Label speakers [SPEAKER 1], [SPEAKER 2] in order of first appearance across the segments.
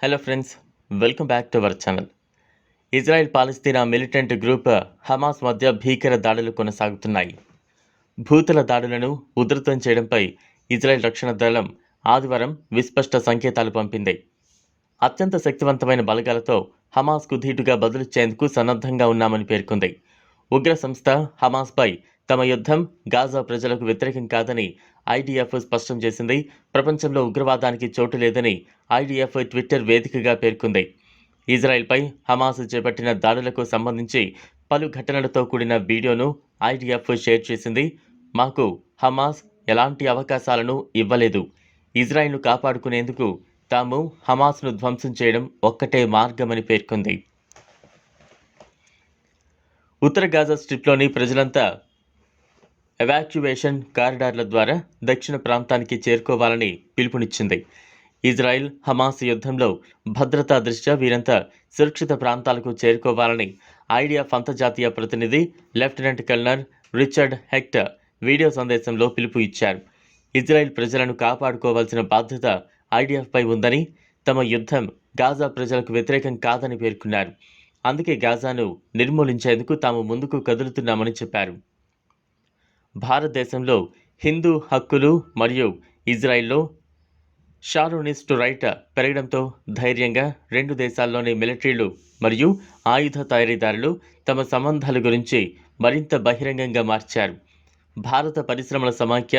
[SPEAKER 1] Hello friends, welcome back to our channel. Israel Palestine militant group Hamas మధ్య భీకర దాడులు కొనసాగుతున్నాయి. భూతల దాడులను ఉధృతం చేయడంపై ఇజ్రాయెల్ రక్షణ దళం ఆదివారం విస్పష్ట సంకేతాలు పంపింది. అత్యంత శక్తివంతమైన బలగాలతో హమాస్కు ధీటుగా బదులిచ్చేందుకు సన్నద్ధంగా ఉన్నామని పేర్కొంది. ఉగ్ర సంస్థ హమాస్పై తమ యుద్ధం గాజా ప్రజలకు వ్యతిరేకం కాదని ఐడిఎఫ్ స్పష్టం చేసింది. ప్రపంచంలో ఉగ్రవాదానికి చోటు లేదని ఐడిఎఫ్ ట్విట్టర్ వేదికగా పేర్కొంది. ఇజ్రాయెల్పై హమాస్ చేపట్టిన దాడులకు సంబంధించి పలు ఘటనలతో కూడిన వీడియోను ఐడిఎఫ్ షేర్ చేసింది. మాకు హమాస్ ఎలాంటి అవకాశాలను ఇవ్వలేదు. ఇజ్రాయెల్ను కాపాడుకునేందుకు తాము హమాస్ను ధ్వంసం చేయడం ఒక్కటే మార్గమని పేర్కొంది. ఉత్తర గాజా స్ట్రిప్లోని ప్రజలంతా ఎవాక్యువేషన్ కారిడార్ల ద్వారా దక్షిణ ప్రాంతానికి చేరుకోవాలని పిలుపునిచ్చింది. ఇజ్రాయెల్ హమాస్ యుద్ధంలో భద్రతా దృష్ట్యా వీరంతా సురక్షిత ప్రాంతాలకు చేరుకోవాలని ఐడిఎఫ్ అంతర్జాతీయ ప్రతినిధి లెఫ్టినెంట్ కల్నర్ రిచర్డ్ హెక్టర్ వీడియో సందేశంలో పిలుపు ఇచ్చారు. ఇజ్రాయెల్ ప్రజలను కాపాడుకోవాల్సిన బాధ్యత ఐడిఎఫ్పై ఉందని, తమ యుద్ధం గాజా ప్రజలకు వ్యతిరేకం కాదని పేర్కొన్నారు. అందుకే గాజాను నిర్మూలించేందుకు తాము ముందుకు కదులుతున్నామని చెప్పారు. భారతదేశంలో హిందూ హక్కులు మరియు ఇజ్రాయెల్లో షారోనిస్ట్ రైట్ పెరగడంతో ధైర్యంగా రెండు దేశాల్లోని మిలిటరీలు మరియు ఆయుధ తయారీదారులు తమ సంబంధాల గురించి మరింత బహిరంగంగా మార్చారు. భారత పరిశ్రమల సమాఖ్య,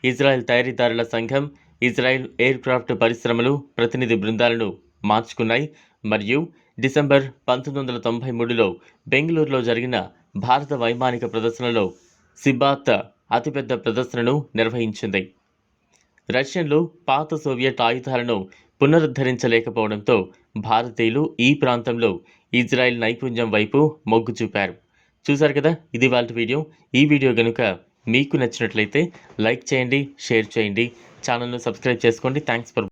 [SPEAKER 1] ఇజ్రాయెల్ తయారీదారుల సంఘం, ఇజ్రాయెల్ ఎయిర్ క్రాఫ్ట్ పరిశ్రమలు ప్రతినిధి బృందాలను మార్చుకున్నాయి మరియు డిసెంబర్ 1993లో బెంగళూరులో జరిగిన భారత వైమానిక ప్రదర్శనలో సిబాత్ అతిపెద్ద ప్రదర్శనను నిర్వహించింది. రష్యన్లు పాత సోవియట్ ఆయుధాలను పునరుద్ధరించలేకపోవడంతో భారతీయులు ఈ ప్రాంతంలో ఇజ్రాయెల్ నైపుణ్యం వైపు మొగ్గు చూపారు. చూశారు కదా, ఇది వాళ్ళ వీడియో. ఈ వీడియో కనుక మీకు నచ్చినట్లయితే లైక్ చేయండి, షేర్ చేయండి, ఛానల్ను సబ్స్క్రైబ్ చేసుకోండి. Thanks for